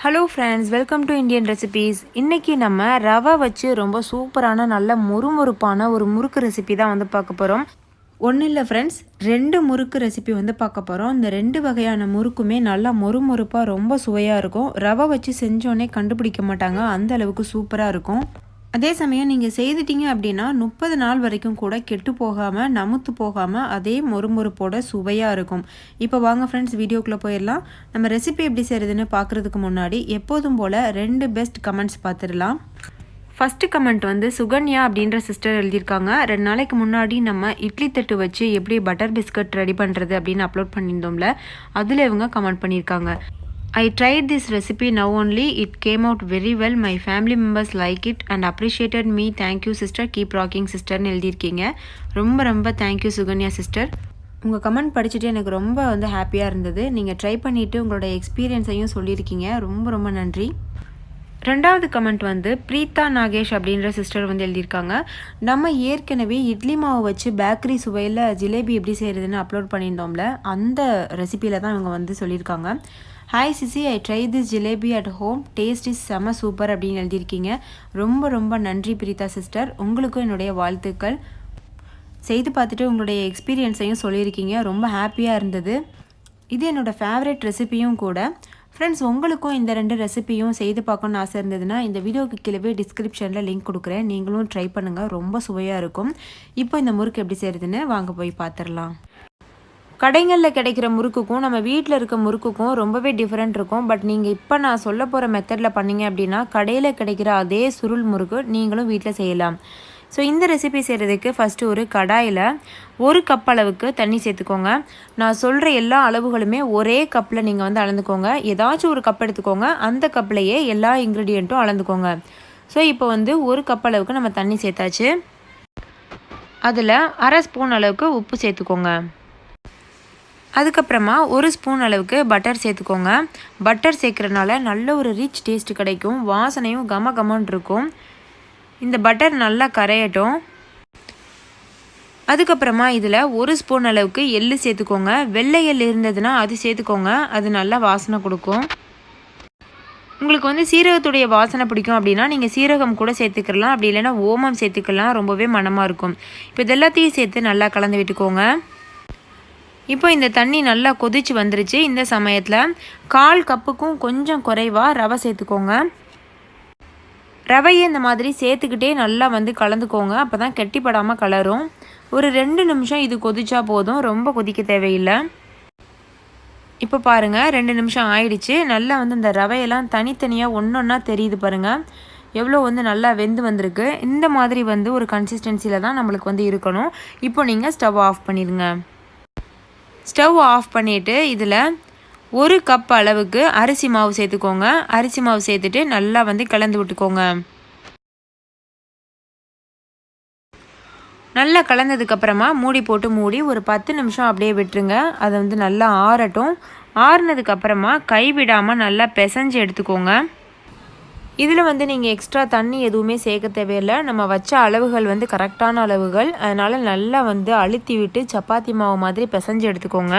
Hello friends, welcome to Indian recipes. இன்றைக்கி நம்ம ரவை வச்சு ரொம்ப சூப்பரான நல்ல முறுமுறுப்பான ஒரு முறுக்கு ரெசிபி தான் வந்து பார்க்க போகிறோம். ஒன்றும் இல்லை ஃப்ரெண்ட்ஸ், 2 முறுக்கு ரெசிபி வந்து பார்க்க போகிறோம். இந்த 2 வகையான முறுக்குமே நல்லா மொறுமொறுப்பாக ரொம்ப சுவையாக இருக்கும். ரவை வச்சு செஞ்சோன்னே கண்டுபிடிக்க மாட்டாங்க, அந்த அளவுக்கு சூப்பராக இருக்கும். அதே சமயம் நீங்கள் செய்துட்டீங்க அப்படின்னா 30 நாள் வரைக்கும் கூட கெட்டு போகாமல் நமுத்து போகாமல் அதே மொறுமொறுப்போட சுவையாக இருக்கும். இப்போ வாங்க ஃப்ரெண்ட்ஸ், வீடியோக்குள்ளே போயிடலாம். நம்ம ரெசிபி எப்படி செய்கிறதுன்னு பார்க்குறதுக்கு முன்னாடி எப்போதும் போல் 2 பெஸ்ட் கமெண்ட்ஸ் பார்த்துடலாம். ஃபஸ்ட்டு கமெண்ட் வந்து சுகன்யா அப்படின்ற சிஸ்டர் எழுதியிருக்காங்க. 2 நாளைக்கு முன்னாடி நம்ம இட்லி தட்டு வச்சு எப்படி பட்டர் பிஸ்கட் ரெடி பண்ணுறது அப்படின்னு அப்லோட் பண்ணியிருந்தோம்ல, அதில் இவங்க கமெண்ட் பண்ணியிருக்காங்க. I tried this recipe now only. It came out very well. My family members like it and appreciated me. Thank you sister. Keep rocking sister ன்னு எழுதியிருக்கீங்க. ரொம்ப தேங்க்யூ சுகன்யா சிஸ்டர். உங்கள் comment படிச்சுட்டு எனக்கு ரொம்ப வந்து ஹாப்பியாக இருந்தது. நீங்கள் ட்ரை பண்ணிவிட்டு உங்களோட எக்ஸ்பீரியன்ஸையும் சொல்லியிருக்கீங்க. ரொம்ப நன்றி. 2வது கமெண்ட் வந்து பிரீதா நாகேஷ் அப்படின்ற சிஸ்டர் வந்து எழுதியிருக்காங்க. நம்ம ஏற்கனவே இட்லி மாவு வச்சு பேக்கரி சுவையில் ஜிலேபி எப்படி செய்கிறதுன்னு அப்லோட் பண்ணியிருந்தோம்ல, அந்த ரெசிப்பியில் தான் இவங்க வந்து சொல்லியிருக்காங்க. Hi CC, I try this jalebi at home, taste is செம சூப்பர் அப்படின்னு எழுதியிருக்கீங்க. ரொம்ப நன்றி பிரீதா சிஸ்டர். உங்களுக்கும் என்னுடைய வாழ்த்துக்கள். செய்து பார்த்துட்டு உங்களுடைய எக்ஸ்பீரியன்ஸையும் சொல்லியிருக்கீங்க. ரொம்ப ஹாப்பியாக இருந்தது. இது என்னோடய ஃபேவரட் ரெசிபியும் கூட. ஃப்ரெண்ட்ஸ், உங்களுக்கும் இந்த 2 ரெசிபியும் செய்து பார்க்கணுன்னு ஆசை இருந்ததுன்னா இந்த வீடியோக்கு கீழே டிஸ்கிரிப்ஷனில் லிங்க் கொடுக்குறேன். நீங்களும் ட்ரை பண்ணுங்கள், ரொம்ப சுவையாக இருக்கும். இப்போ இந்த முறுக்கு எப்படி செய்கிறதுன்னு வாங்க போய் பார்த்துடலாம். கடைகளில் கிடைக்கிற முறுக்குக்கும் நம்ம வீட்டில் இருக்க முறுக்குக்கும் ரொம்பவே டிஃப்ரெண்ட் இருக்கும். பட் நீங்கள் இப்போ நான் சொல்ல போகிற மெத்தடில் பண்ணிங்க அப்படின்னா கடையில் கிடைக்கிற அதே சுருள் முறுக்கு நீங்களும் வீட்டில் செய்யலாம். ஸோ இந்த ரெசிபி செய்கிறதுக்கு ஃபஸ்ட்டு ஒரு கடாயில் 1 கப் அளவுக்கு தண்ணி சேர்த்துக்கோங்க. நான் சொல்கிற எல்லா அளவுகளுமே ஒரே கப்பில் நீங்கள் வந்து அளந்துக்கோங்க. ஏதாச்சும் ஒரு கப் எடுத்துக்கோங்க, அந்த கப்லையே எல்லா இன்க்ரீடியண்ட்டும் அளந்துக்கோங்க. ஸோ இப்போ வந்து 1 கப் அளவுக்கு நம்ம தண்ணி சேர்த்தாச்சு. அதில் 1/2 ஸ்பூன் அளவுக்கு உப்பு சேர்த்துக்கோங்க. அதுக்கப்புறமா 1 ஸ்பூன் அளவுக்கு பட்டர் சேர்த்துக்கோங்க. பட்டர் சேர்க்குறதுனால நல்ல ஒரு ரிச் டேஸ்ட் கிடைக்கும், வாசனையும் கமன்னு இருக்கும். இந்த பட்டர் நல்லா கரையட்டும். அதுக்கப்புறமா இதில் 1 ஸ்பூன் அளவுக்கு எள்ளு சேர்த்துக்கோங்க. வெள்ளை எள் இருந்ததுன்னா அது சேர்த்துக்கோங்க, அது நல்லா வாசனை கொடுக்கும். உங்களுக்கு வந்து சீரகத்துடைய வாசனை பிடிக்கும் அப்படின்னா நீங்கள் சீரகம் கூட சேர்த்துக்கலாம், அப்படி இல்லைன்னா ஓமம் சேர்த்துக்கலாம், ரொம்பவே மணமாக இருக்கும். இப்போ இது எல்லாத்தையும் சேர்த்து நல்லா கலந்து விட்டுக்கோங்க. இப்போ இந்த தண்ணி நல்லா கொதிச்சு வந்துருச்சு. இந்த சமயத்தில் 1/4 கப்புக்கும் கொஞ்சம் குறைவாக ரவை சேர்த்துக்கோங்க. ரவையை இந்த மாதிரி சேர்த்துக்கிட்டே நல்லா வந்து கலந்துக்கோங்க, அப்போ தான் கெட்டிப்படாமல் கலரும். ஒரு 2 நிமிஷம் இது கொதிச்சா போதும், ரொம்ப கொதிக்க தேவையில்லை. இப்போ பாருங்கள், 2 நிமிஷம் ஆயிடுச்சு. நல்லா வந்து இந்த ரவையெல்லாம் தனித்தனியாக ஒன்றா தெரியுது பாருங்கள், எவ்வளோ வந்து நல்லா வெந்து வந்திருக்கு. இந்த மாதிரி வந்து ஒரு கன்சிஸ்டன்சியில் தான் நம்மளுக்கு வந்து இருக்கணும். இப்போ நீங்கள் ஸ்டவ் ஆஃப் பண்ணிடுங்க. ஸ்டவ் ஆஃப் பண்ணிவிட்டு இதில் 1 கப் அளவுக்கு அரிசி மாவு சேர்த்துக்கோங்க. அரிசி மாவு சேர்த்துட்டு நல்லா வந்து கலந்து விட்டுக்கோங்க. நல்லா கலந்ததுக்கப்புறமா மூடி போட்டு மூடி ஒரு 10 நிமிஷம் அப்படியே விட்டுருங்க. அதை வந்து நல்லா ஆறட்டும். ஆறுனதுக்கப்புறமா கைவிடாமல் நல்லா பிசைஞ்சு எடுத்துக்கோங்க. இதில் வந்து நீங்கள் எக்ஸ்ட்ரா தண்ணி எதுவுமே சேர்க்க தேவையில்லை. நம்ம வச்ச அளவுகள் வந்து கரெக்டான அளவுகள், அதனால் நல்லா வந்து அழுத்தி விட்டு சப்பாத்தி மாவு மாதிரி பிசைஞ்சு எடுத்துக்கோங்க.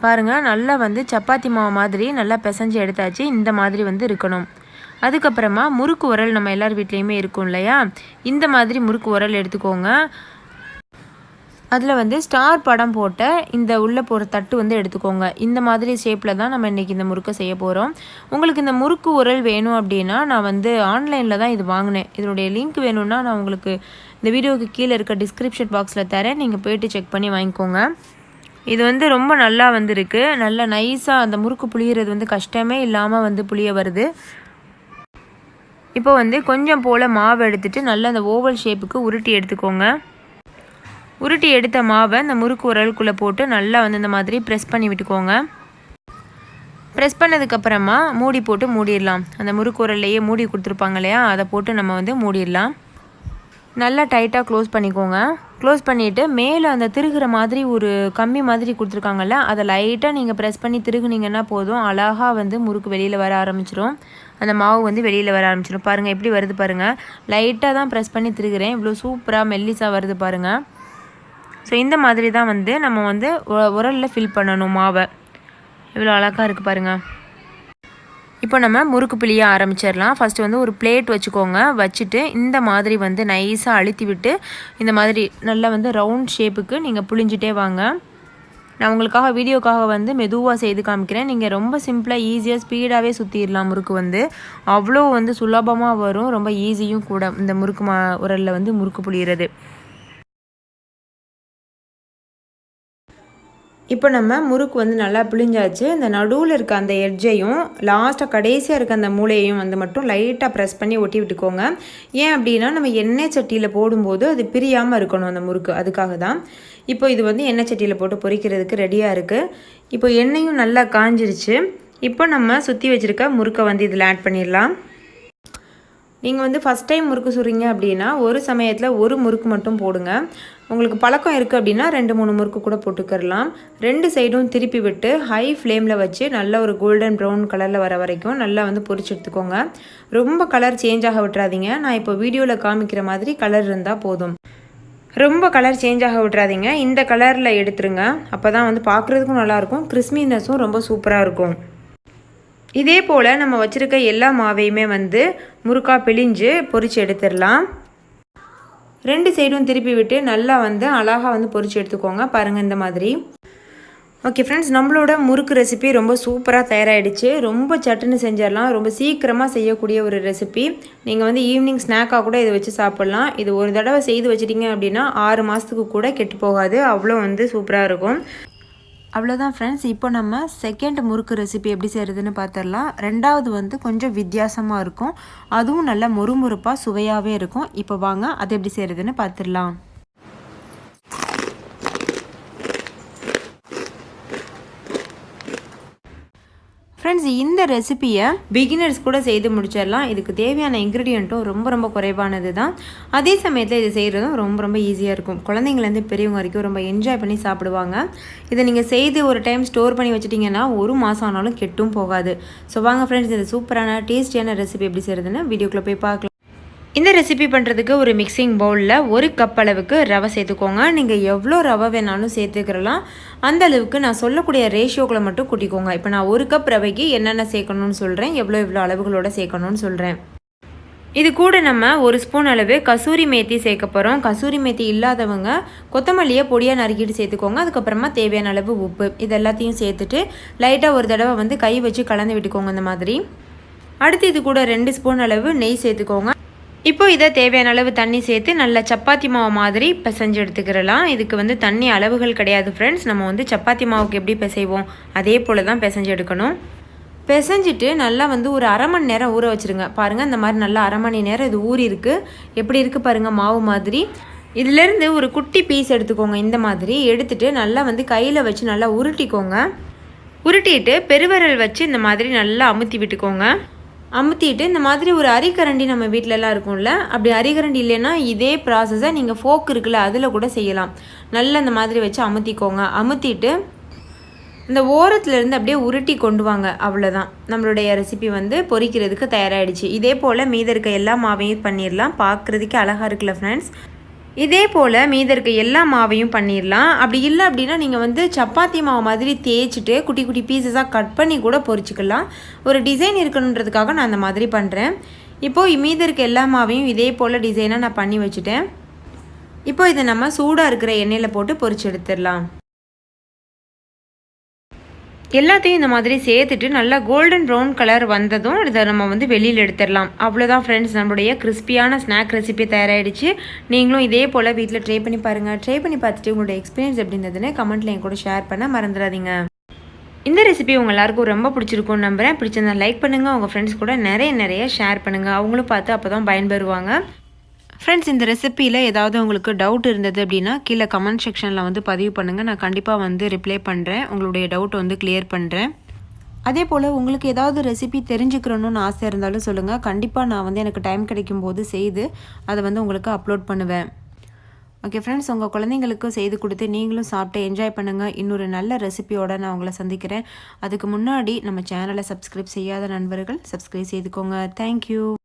பாருங்கள், நல்லா வந்து சப்பாத்தி மாவு மாதிரி நல்லா பிசைஞ்சு எடுத்தாச்சு. இந்த மாதிரி வந்து இருக்கணும். அதுக்கப்புறமா முறுக்கு உரல் நம்ம எல்லார் வீட்லேயுமே இருக்கும் இல்லையா, இந்த மாதிரி முறுக்கு உரல் எடுத்துக்கோங்க. அதில் வந்து ஸ்டார் படம் போட்ட இந்த உள்ளே போகிற தட்டு வந்து எடுத்துக்கோங்க. இந்த மாதிரி ஷேப்பில் தான் நம்ம இன்றைக்கி இந்த முறுக்கை செய்ய போகிறோம். உங்களுக்கு இந்த முறுக்கு உரல் வேணும் அப்படின்னா நான் வந்து ஆன்லைனில் தான் இது வாங்கினேன். இதனுடைய லிங்க் வேணும்னா நான் உங்களுக்கு இந்த வீடியோவுக்கு கீழே இருக்க டிஸ்கிரிப்ஷன் பாக்ஸில் தரேன், நீங்கள் போய்ட்டு செக் பண்ணி வாங்கிக்கோங்க. இது வந்து ரொம்ப நல்லா வந்துருக்கு. நல்லா நைஸாக அந்த முறுக்கு புளியறது வந்து கஷ்டமே இல்லாமல் வந்து புளிய வருது. இப்போ வந்து கொஞ்சம் போல் மாவு எடுத்துகிட்டு நல்லா அந்த ஓவல் ஷேப்புக்கு உருட்டி எடுத்துக்கோங்க. உருட்டி எடுத்த மாவை இந்த முறுக்கு உரலுக்குள்ளே போட்டு நல்லா வந்து இந்த மாதிரி ப்ரெஸ் பண்ணி விட்டுக்கோங்க. ப்ரெஸ் பண்ணதுக்கப்புறமா மூடி போட்டு மூடிடலாம். அந்த முறுக்கு உரல்லையே மூடி கொடுத்துருப்பாங்க இல்லையா, அதை போட்டு நம்ம வந்து மூடிடலாம். நல்லா டைட்டாக க்ளோஸ் பண்ணிக்கோங்க. க்ளோஸ் பண்ணிவிட்டு மேலே அந்த திருகுற மாதிரி ஒரு கம்பி மாதிரி கொடுத்துருக்காங்கல்ல, அதை லைட்டாக நீங்கள் ப்ரெஸ் பண்ணி திருகுனிங்கன்னா போதும், அழகாக வந்து முறுக்கு வெளியில் வர ஆரம்பிச்சிடும். அந்த மாவு வந்து வெளியில் வர ஆரம்பிச்சிடும். பாருங்கள் எப்படி வருது பாருங்கள். லைட்டாக தான் ப்ரெஸ் பண்ணி திருகுறேன், இவ்வளோ சூப்பராக மெல்லிஸாக வருது பாருங்கள். ஸோ இந்த மாதிரி தான் வந்து நம்ம வந்து உரலில் ஃபில் பண்ணணும் மாவை. இவ்வளோ அழகாக இருக்குது பாருங்கள். இப்போ நம்ம முறுக்கு பிழிய ஆரம்பிச்சிடலாம். ஃபஸ்ட்டு வந்து ஒரு பிளேட் வச்சுக்கோங்க. வச்சுட்டு இந்த மாதிரி வந்து நைஸாக அழுத்தி விட்டு இந்த மாதிரி நல்லா வந்து ரவுண்ட் ஷேப்புக்கு நீங்கள் புழிஞ்சிட்டே வாங்க. நான் உங்களுக்காக வீடியோக்காக வந்து மெதுவாக செய்து காமிக்கிறேன். நீங்கள் ரொம்ப சிம்பிளாக ஈஸியாக ஸ்பீடாகவே சுற்றிடலாம். முறுக்கு வந்து அவ்வளோ வந்து சுலபமாக வரும். ரொம்ப ஈஸியும் கூட இந்த முறுக்கு உரலில் வந்து முறுக்கு புழியிறது. இப்போ நம்ம முறுக்கு வந்து நல்லா பிழிஞ்சாச்சு. இந்த நடுவில் இருக்க அந்த எட்ஜையும் லாஸ்ட்டாக கடைசியாக இருக்க அந்த மூளையையும் வந்து மட்டும் லைட்டாக ப்ரெஸ் பண்ணி ஒட்டி விட்டுக்கோங்க. ஏன் அப்படின்னா நம்ம எண்ணெய் சட்டியில் போடும்போது அது பிரியாமல் இருக்கணும் அந்த முறுக்கு, அதுக்காக தான். இப்போ இது வந்து எண்ணெய் சட்டியில் போட்டு பொரிக்கிறதுக்கு ரெடியாக இருக்குது. இப்போ எண்ணெயும் நல்லா காஞ்சிருச்சு. இப்போ நம்ம சுற்றி வச்சுருக்க முறுக்கை வந்து இதில் ஆட் பண்ணிடலாம். நீங்கள் வந்து ஃபஸ்ட் டைம் முறுக்கு சுடுறீங்க அப்படின்னா ஒரு சமயத்தில் ஒரு முறுக்கு மட்டும் போடுங்க. உங்களுக்கு பழக்கம் இருக்குது அப்படின்னா 2-3 முறுக்கு கூட போட்டுக்கிறலாம். 2 சைடும் திருப்பி விட்டு ஹை ஃப்ளேமில் வச்சு நல்ல ஒரு கோல்டன் ப்ரௌன் கலரில் வர வரைக்கும் நல்லா வந்து பொரிச்சு எடுத்துக்கோங்க. ரொம்ப கலர் சேஞ்ச் ஆக விட்டுறாதீங்க. நான் இப்போ வீடியோவில் காமிக்கிற மாதிரி கலர் இருந்தால் போதும். ரொம்ப கலர் சேஞ்ச் ஆக விட்டுறாதீங்க. இந்த கலரில் எடுத்துருங்க. அப்போ தான் வந்து பார்க்குறதுக்கும் நல்லாயிருக்கும், கிறிஸ்மினஸும் ரொம்ப சூப்பராக இருக்கும். இதே போல் நம்ம வச்சுருக்க எல்லா மாவையுமே வந்து முறுக்காக பிழிஞ்சு பொரிச்சு எடுத்துடலாம். 2 சைடும் திருப்பி விட்டு நல்லா வந்து அழகாக வந்து பொரிச்சு எடுத்துக்கோங்க. பாருங்கள் இந்த மாதிரி. ஓகே ஃப்ரெண்ட்ஸ், நம்மளோட முறுக்கு ரெசிபி ரொம்ப சூப்பராக தயாராகிடுச்சு. ரொம்ப சட்டுன்னு செஞ்சிடலாம். ரொம்ப சீக்கிரமாக செய்யக்கூடிய ஒரு ரெசிபி. நீங்கள் வந்து ஈவினிங் ஸ்நாக்காக கூட இதை வச்சு சாப்பிட்லாம். இது ஒரு தடவை செய்து வச்சிட்டிங்க அப்படின்னா 6 மாதத்துக்கு கூட கெட்டு போகாது. அவ்வளோ வந்து சூப்பராக இருக்கும். அவ்வளோதான் ஃப்ரெண்ட்ஸ். இப்போ நம்ம செகண்ட் முறுக்கு ரெசிபி எப்படி செய்கிறதுன்னு பார்த்துடலாம். ரெண்டாவது வந்து கொஞ்சம் வித்தியாசமாக இருக்கும். அதுவும் நல்ல முறுமுறுப்பாக சுவையாகவே இருக்கும். இப்போ வாங்க அது எப்படி செய்கிறதுன்னு பார்த்துடலாம். ஃப்ரெண்ட்ஸ், இந்த ரெசிப்பியை பிகினர்ஸ் கூட செய்து முடிச்சிடலாம். இதுக்கு தேவையான இன்க்ரீடியண்ட்டும் ரொம்ப குறைவானது தான். அதே சமயத்தில் இது செய்கிறதும் ரொம்ப ஈஸியாக இருக்கும். குழந்தைங்கலேருந்து பெரியவங்க வரைக்கும் ரொம்ப என்ஜாய் பண்ணி சாப்பிடுவாங்க. இதை நீங்கள் செய்து ஒரு டைம் ஸ்டோர் பண்ணி வச்சிட்டிங்கன்னா 1 மாதம் ஆனாலும் கெட்டும் போகாது. ஸோ வாங்க ஃப்ரெண்ட்ஸ், இது சூப்பரான டேஸ்டியான ரெசிபி எப்படி செய்கிறதுன்னு வீடியோக்குள்ளே போய் பார்க்கலாம். இந்த ரெசிபி பண்ணுறதுக்கு ஒரு மிக்சிங் பவுலில் 1 கப் அளவுக்கு ரவை சேர்த்துக்கோங்க. நீங்கள் எவ்வளோ ரவை வேணாலும் சேர்த்துக்கிறலாம். அந்த அளவுக்கு நான் சொல்லக்கூடிய ரேஷியோக்களை மட்டும் கூட்டிக்கோங்க. இப்போ நான் 1 கப் ரவைக்கு என்னென்ன சேர்க்கணும்னு சொல்கிறேன், எவ்வளோ அளவுகளோட சேர்க்கணும்னு சொல்கிறேன். இது கூட நம்ம 1 ஸ்பூன் அளவு கசூரி மேத்தி சேர்க்க போகிறோம். கசூரி மேத்தி இல்லாதவங்க கொத்தமல்லியை பொடியாக நறுக்கிட்டு சேர்த்துக்கோங்க. அதுக்கப்புறமா தேவையான அளவு உப்பு, இது எல்லாத்தையும் சேர்த்துட்டு லைட்டாக ஒரு தடவை வந்து கை வச்சு கலந்து விட்டுக்கோங்க இந்த மாதிரி. அடுத்து இது கூட 2 ஸ்பூன் அளவு நெய் சேர்த்துக்கோங்க. இப்போ இதை தேவையான அளவு தண்ணி சேர்த்து நல்லா சப்பாத்தி மாவு மாதிரி பிசைஞ்சு எடுத்துக்கிறலாம். இதுக்கு வந்து தண்ணி அளவுகள் கிடையாது ஃப்ரெண்ட்ஸ். நம்ம வந்து சப்பாத்தி மாவுக்கு எப்படி பிசைவோம் அதே போல் தான் பிசைஞ்சு எடுக்கணும். பிசைஞ்சிட்டு நல்லா வந்து ஒரு 1/2 மணி நேரம் ஊற வச்சுருங்க. பாருங்கள், இந்த மாதிரி நல்லா 1/2 மணி நேரம் இது ஊறி இருக்குது. எப்படி இருக்குது பாருங்கள், மாவு மாதிரி. இதிலேருந்து ஒரு குட்டி பீஸ் எடுத்துக்கோங்க. இந்த மாதிரி எடுத்துகிட்டு நல்லா வந்து கையில் வச்சு நல்லா உருட்டிக்கோங்க. உருட்டிட்டு பெருவிரல் வச்சு இந்த மாதிரி நல்லா அமுத்தி விட்டுக்கோங்க. அமுத்திட்டு இந்த மாதிரி ஒரு அரிக்கரண்டி நம்ம வீட்டிலலாம் இருக்கும்ல, அப்படி அரிக்கரண்டி இல்லைன்னா இதே ப்ராசஸை நீங்கள் ஃபோக் இருக்குல்ல அதில் கூட செய்யலாம். நல்லா இந்த மாதிரி வச்சு அமுத்திக்கோங்க. அமுத்திட்டு இந்த ஓரத்துலேருந்து அப்படியே உருட்டி கொண்டு வாங்க. அவ்வளோதான், நம்மளுடைய ரெசிபி வந்து பொரிக்கிறதுக்கு தயாராகிடுச்சு. இதே போல் மீத இருக்க எல்லா மாவையும் பண்ணிடலாம். பார்க்குறதுக்கே அழகாக இருக்குல்ல ஃப்ரெண்ட்ஸ். இதே போல் மீத இருக்க எல்லா மாவையும் பண்ணிடலாம். அப்படி இல்லை அப்படின்னா நீங்கள் வந்து சப்பாத்தி மாவு மாதிரி தேய்ச்சிட்டு குட்டி குட்டி பீசஸாக கட் பண்ணி கூட பொரிச்சிக்கலாம். ஒரு டிசைன் இருக்கணுன்றதுக்காக நான் அந்த மாதிரி பண்ணுறேன். இப்போது மீத இருக்க எல்லா மாவையும் இதே போல் டிசைனாக நான் பண்ணி வச்சுட்டேன். இப்போ இதை நம்ம சூடாக இருக்கிற எண்ணெயில் போட்டு பொரிச்சு எடுத்துடலாம். எல்லாத்தையும் இந்த மாதிரி சேர்த்துட்டு நல்லா கோல்டன் ப்ரௌன் கலர் வந்ததும் இதை நம்ம வந்து வெளியில் எடுத்துடலாம். அவ்வளோதான் ஃப்ரெண்ட்ஸ், நம்மளுடைய கிறிஸ்பியான ஸ்நாக் ரெசிபி தயாராகிடுச்சு. நீங்களும் இதே போல் வீட்டில் ட்ரை பண்ணி பாருங்கள். ட்ரை பண்ணி பார்த்துட்டு உங்களோட எக்ஸ்பீரியன்ஸ் எப்படி இருந்ததுன்னு கமெண்ட்டில் என் கூட ஷேர் பண்ண மறந்துடாதீங்க. இந்த ரெசிபி உங்கள் எல்லாருக்கும் ரொம்ப பிடிச்சிருக்கும்னு நம்புகிறேன். பிடிச்சிருந்தா லைக் பண்ணுங்கள். உங்கள் ஃப்ரெண்ட்ஸ் கூட நிறைய ஷேர் பண்ணுங்கள். அவங்களும் பார்த்து அப்போ தான் பயன்பெறுவாங்க. ஃப்ரெண்ட்ஸ், இந்த ரெசிப்பியில் ஏதாவது உங்களுக்கு டவுட் இருந்தது அப்படின்னா கீழே கமெண்ட் செக்ஷனில் வந்து பதிவு பண்ணுங்கள். நான் கண்டிப்பாக வந்து ரிப்ளை பண்ணுறேன். உங்களுடைய டவுட் வந்து கிளியர் பண்ணுறேன். அதே போல் உங்களுக்கு ஏதாவது ரெசிபி தெரிஞ்சுக்கிறணும்னு ஆசை இருந்தாலும் சொல்லுங்கள். கண்டிப்பாக நான் வந்து எனக்கு டைம் கிடைக்கும் போது செய்து அதை வந்து உங்களுக்கு அப்லோட் பண்ணுவேன். ஓகே ஃப்ரெண்ட்ஸ், உங்கள் குழந்தைங்களுக்கும் செய்து கொடுத்து நீங்களும் சாப்பிட்டு என்ஜாய் பண்ணுங்கள். இன்னொரு நல்ல ரெசிபியோடு நான் உங்களை சந்திக்கிறேன். அதுக்கு முன்னாடி நம்ம சேனலை சப்ஸ்கிரைப் செய்யாத நண்பர்கள் சப்ஸ்கிரைப் செய்துக்கோங்க. தேங்க்யூ.